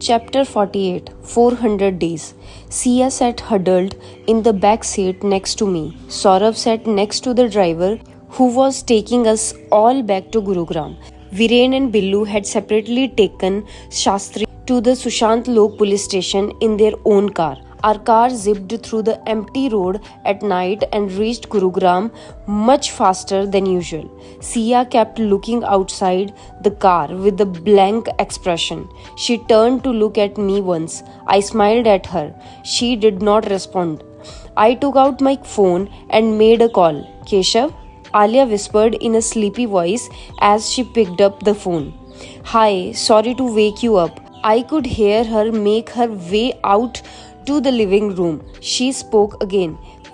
Chapter 48 400 Days. Sia sat huddled in the back seat next to me. Saurav sat next to the driver who was taking us all back to Gurugram. Viren and Billu had separately taken Shastri to the Sushant Lok police station in their own car. Our car zipped through the empty road at night and reached Gurugram much faster than usual. Sia kept looking outside the car with a blank expression. She turned to look at me once. I smiled at her. She did not respond. I took out my phone and made a call. Keshav? Alia whispered in a sleepy voice as she picked up the phone. Hi, sorry to wake you up. I could hear her make her way out to the living room. She spoke again.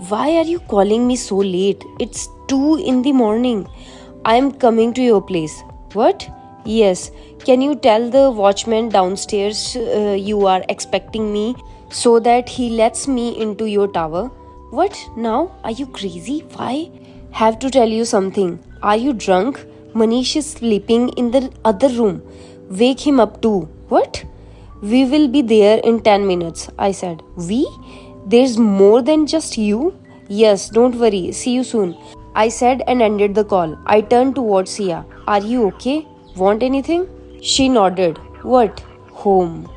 Why are you calling me so late? It's 2 in the morning. I am coming to your place. What? Yes. Can you tell the watchman downstairs you are expecting me so that he lets me into your tower? What? Now? Are you crazy? Why? Have to tell you something. Are you drunk? Manish is sleeping in the other room. Wake him up too. What? We will be there in 10 minutes, I said. We? There's more than just you? Yes, don't worry. See you soon, I said and ended the call. I turned towards Sia. Are you okay? Want anything? She nodded. What? Home.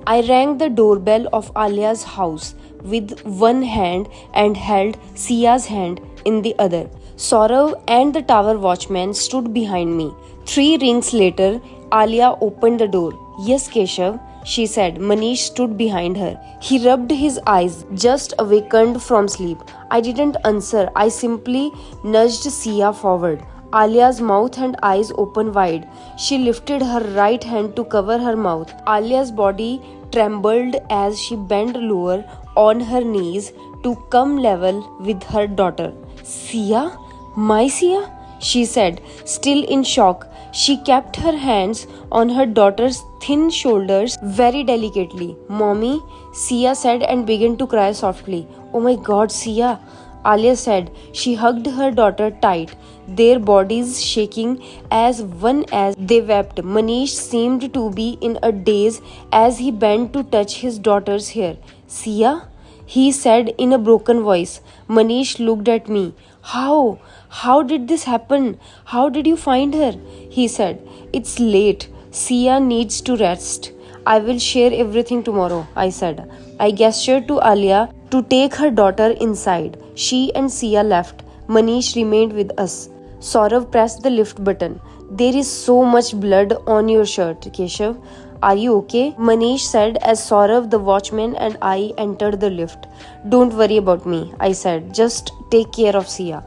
I rang the doorbell of Alia's house with one hand and held Sia's hand in the other. Saurav and the tower watchman stood behind me. 3 rings later, Alia opened the door. Yes, Keshav, she said. Manish stood behind her. He rubbed his eyes, just awakened from sleep. I didn't answer. I simply nudged Sia forward. Alia's mouth and eyes opened wide. She lifted her right hand to cover her mouth. Alia's body trembled as she bent lower on her knees to come level with her daughter. Sia? My Sia? She said, still in shock. She kept her hands on her daughter's thin shoulders very delicately. Mommy, Sia said and began to cry softly. Oh my God, Sia, Alia said. She hugged her daughter tight, their bodies shaking as one as they wept. Manish seemed to be in a daze as he bent to touch his daughter's hair. Sia? He said in a broken voice. Manish looked at me. How? How did this happen? How did you find her? He said. It's late. Sia needs to rest. I will share everything tomorrow, I said. I gestured to Alia to take her daughter inside. She and Sia left. Manish remained with us. Saurav pressed the lift button. There is so much blood on your shirt, Keshav. Are you okay? Manish said as Saurav, the watchman, and I entered the lift. Don't worry about me, I said. Just take care of Sia.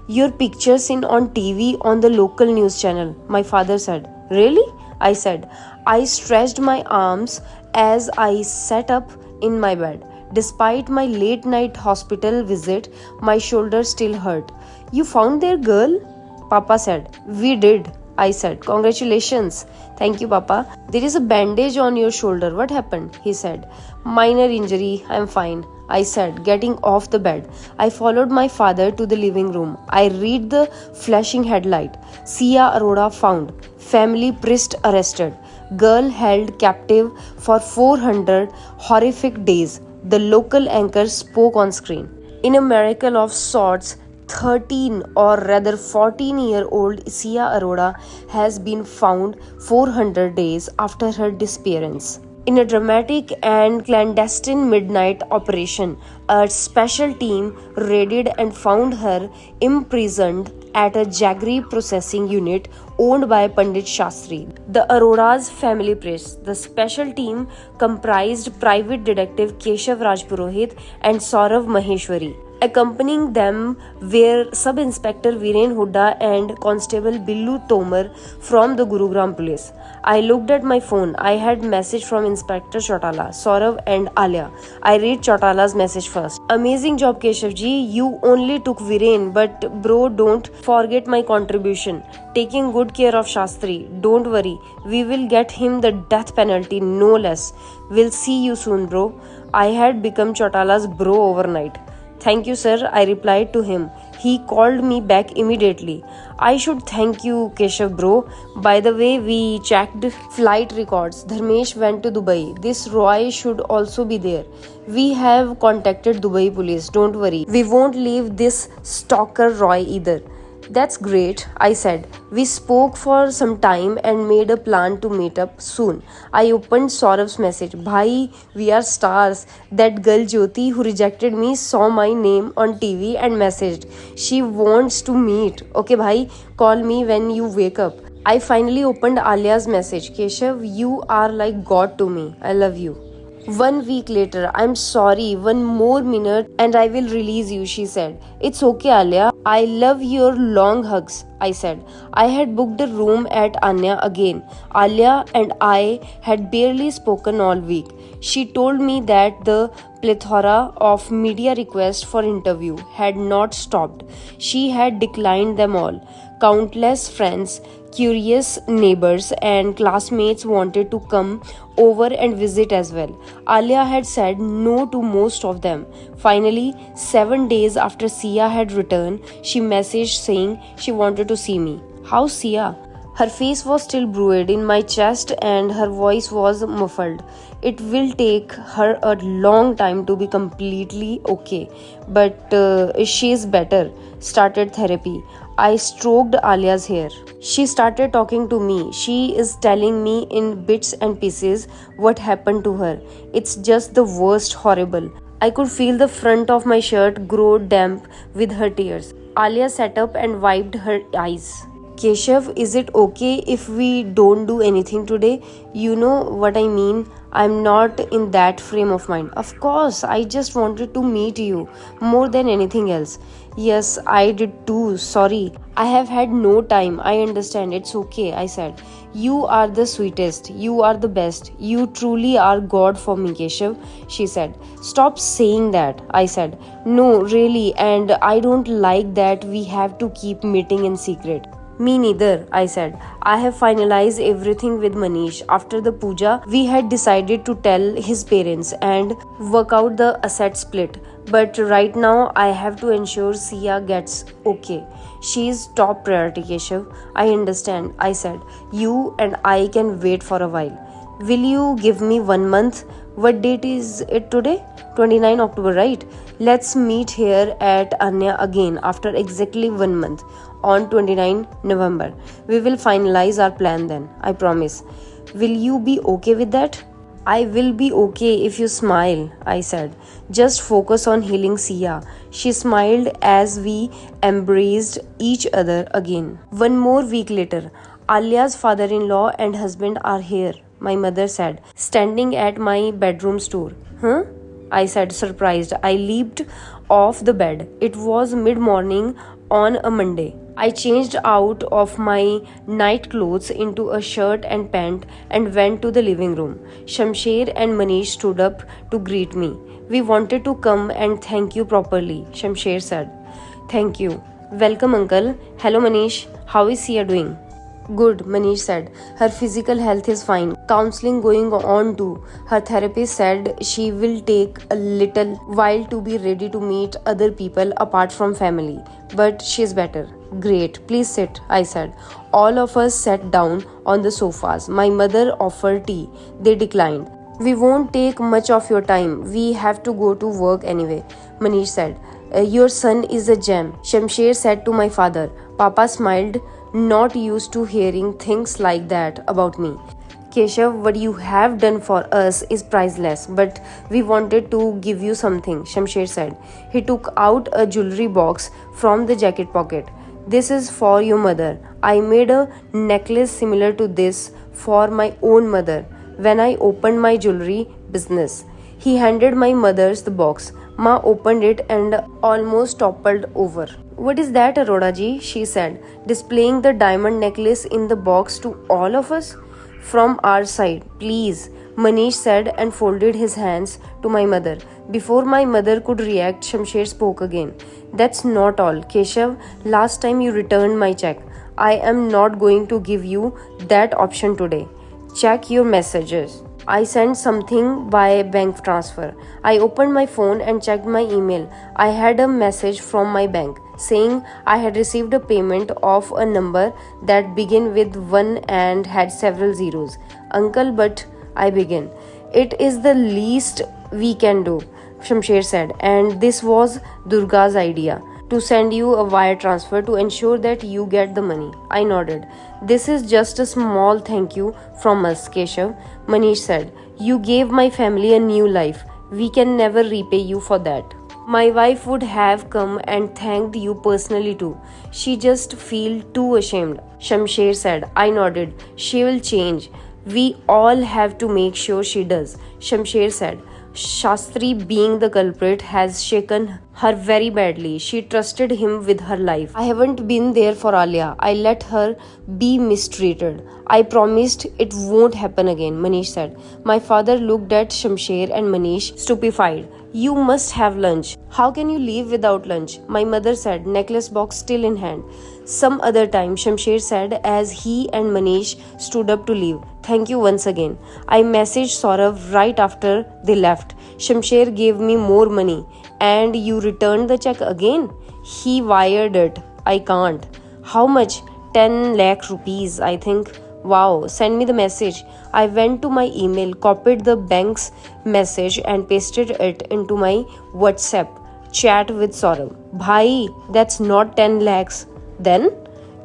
Your picture's in on TV on the local news channel, my father said. Really? I said. I stretched my arms as I sat up in my bed. Despite my late night hospital visit, my shoulder still hurt. You found their girl? Papa said. We did, I said. Congratulations. Thank you, Papa. There is a bandage on your shoulder. What happened? He said. Minor injury. I'm fine, I said, getting off the bed. I followed my father to the living room. I read the flashing headlight. Sia Arora found. Family priest arrested. Girl held captive for 400 horrific days. The local anchor spoke on screen. In a miracle of sorts, 13 or rather 14-year-old Sia Arora has been found 400 days after her disappearance. In a dramatic and clandestine midnight operation, a special team raided and found her imprisoned at a jaggery processing unit owned by Pandit Shastri, the Arora's family priest. The special team comprised Private Detective Keshav Rajpurohit and Saurav Maheshwari. Accompanying them were Sub-Inspector Viren Hooda and Constable Billu Tomar from the Gurugram police. I looked at my phone. I had message from Inspector Chautala, Saurav and Alia. I read Chautala's message first. Amazing job, Keshavji. You only took Viren, but bro, don't forget my contribution. Taking good care of Shastri. Don't worry. We will get him the death penalty, no less. We'll see you soon, bro. I had become Chautala's bro overnight. Thank you, sir, I replied to him. He called me back immediately. I should thank you, Keshav bro. By the way, we checked flight records. Dharmesh went to Dubai. This Roy should also be there. We have contacted Dubai police. Don't worry. We won't leave this stalker Roy either. That's great, I said. We spoke for some time and made a plan to meet up soon. I opened Saurav's message. Bhai, we are stars. That girl Jyoti who rejected me saw my name on TV and messaged. She wants to meet. Okay, bhai, call me when you wake up. I finally opened Alia's message. Keshav, you are like God to me. I love you. 1 week later, I'm sorry, one more minute and I will release you, she said. It's okay, Alia. I love your long hugs, I said. I had booked a room at Anya again. Alia and I had barely spoken all week. She told me that the plethora of media requests for interview had not stopped. She had declined them all. Countless friends, curious neighbors, and classmates wanted to come over and visit as well. Alia had said no to most of them. Finally, 7 days after Sia had returned, she messaged saying she wanted to see me. How's Sia? Her face was still bruised in my chest and her voice was muffled. It will take her a long time to be completely okay, but she is better. Started therapy. I stroked Alia's hair. She started talking to me. She is telling me in bits and pieces what happened to her. It's just the worst, horrible. I could feel the front of my shirt grow damp with her tears. Alia sat up and wiped her eyes. Keshav, is it okay if we don't do anything today? You know what I mean? I'm not in that frame of mind. Of course, I just wanted to meet you more than anything else. Yes, I did too. Sorry. I have had no time. I understand. It's okay, I said. You are the sweetest. You are the best. You truly are God for me, Keshav, she said. Stop saying that, I said. No, really, and I don't like that we have to keep meeting in secret. Me neither, I said. I have finalized everything with Manish. After the puja, we had decided to tell his parents and work out the asset split. But right now, I have to ensure Sia gets okay. She is top priority, Keshav. I understand, I said. You and I can wait for a while. Will you give me 1 month? What date is it today? 29 October, right? Let's meet here at Anya again after exactly 1 month on 29 November. We will finalize our plan then, I promise. Will you be okay with that? I will be okay if you smile, I said. Just focus on healing Sia. She smiled as we embraced each other again. 1 more week later, Alia's father-in-law and husband are here, my mother said, standing at my bedroom door. Huh? I said, surprised. I leaped off the bed. It was mid-morning on a Monday. I changed out of my night clothes into a shirt and pant and went to the living room. Shamsher and Manish stood up to greet me. We wanted to come and thank you properly, Shamsher said. Thank you. Welcome, uncle. Hello, Manish. How is Sia doing? Good, Manish said. Her physical health is fine. Counseling going on too. Her therapist said she will take a little while to be ready to meet other people apart from family. But she's better. Great, please sit, I said. All of us sat down on the sofas. My mother offered tea. They declined. We won't take much of your time. We have to go to work anyway, Manish said. Your son is a gem, Shamsher said to my father. Papa smiled, not used to hearing things like that about me. Keshav, what you have done for us is priceless, but we wanted to give you something, Shamsher said. He took out a jewelry box from the jacket pocket. This is for your mother. I made a necklace similar to this for my own mother when I opened my jewelry business. He handed my mother the box. Ma opened it and almost toppled over. What is that, Aroda ji? She said, displaying the diamond necklace in the box to all of us. From our side, please, Manish said and folded his hands to my mother. Before my mother could react, Shamsher spoke again. That's not all. Keshav, last time you returned my check. I am not going to give you that option today. Check your messages. I sent something by bank transfer. I opened my phone and checked my email. I had a message from my bank saying I had received a payment of a number that began with 1 and had several zeros. Uncle, but I began. It is the least we can do, Shamsher said, and this was Durga's idea to send you a wire transfer to ensure that you get the money. I nodded. This is just a small thank you from us, Keshav, Manish said. You gave my family a new life. We can never repay you for that. My wife would have come and thanked you personally too. She just feel too ashamed, Shamsher said. I nodded. She will change. We all have to make sure she does, Shamsher said. Shastri, being the culprit, has shaken her very badly. She trusted him with her life. I haven't been there for Alia. I let her be mistreated. I promised it won't happen again, Manish said. My father looked at Shamsher and Manish, stupefied. You must have lunch. How can you leave without lunch? My mother said, necklace box still in hand. Some other time, Shamsher said as he and Manish stood up to leave. Thank you once again. I messaged Saurav right after they left. Shamsher gave me more money. And you returned the check again? He wired it. I can't. How much? 10 lakh rupees, I think. Wow, send me the message. I went to my email, copied the bank's message and pasted it into my WhatsApp chat with Saurav. Bhai, that's not 10 lakhs. Then?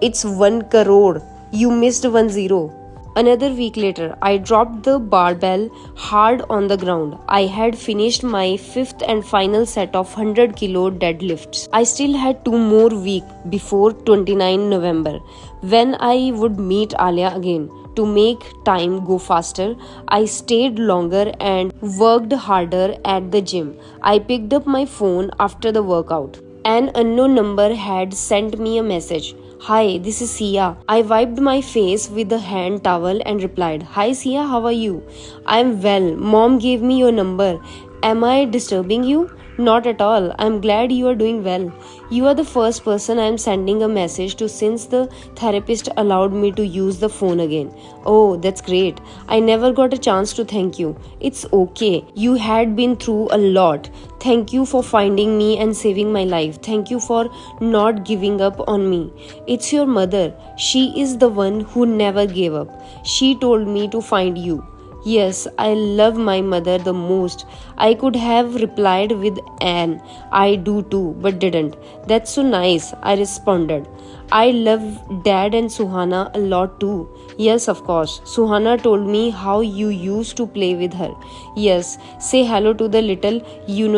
It's 1 crore. You missed 1 zero. Another week later, I dropped the barbell hard on the ground. I had finished my fifth and final set of 100 kilo deadlifts. I still had 2 more weeks before 29 November, when I would meet Alia again. To make time go faster, I stayed longer and worked harder at the gym. I picked up my phone after the workout. An unknown number had sent me a message. Hi, this is Sia. I wiped my face with a hand towel and replied, Hi Sia, how are you? I am well. Mom gave me your number. Am I disturbing you? Not at all. I am glad you are doing well. You are the first person I am sending a message to since the therapist allowed me to use the phone again. Oh, that's great. I never got a chance to thank you. It's okay. You had been through a lot. Thank you for finding me and saving my life. Thank you for not giving up on me. It's your mother. She is the one who never gave up. She told me to find you. Yes, I love my mother the most. I could have replied with an I do too, but didn't. That's so nice, I responded. I love Dad and Suhana a lot too. Yes, of course. Suhana told me how you used to play with her. Yes, say hello to the little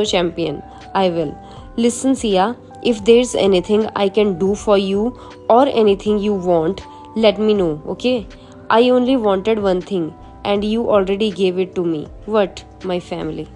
champion. I will. Listen, Sia, if there's anything I can do for you or anything you want, let me know, okay? I only wanted one thing. And you already gave it to me. What? My family.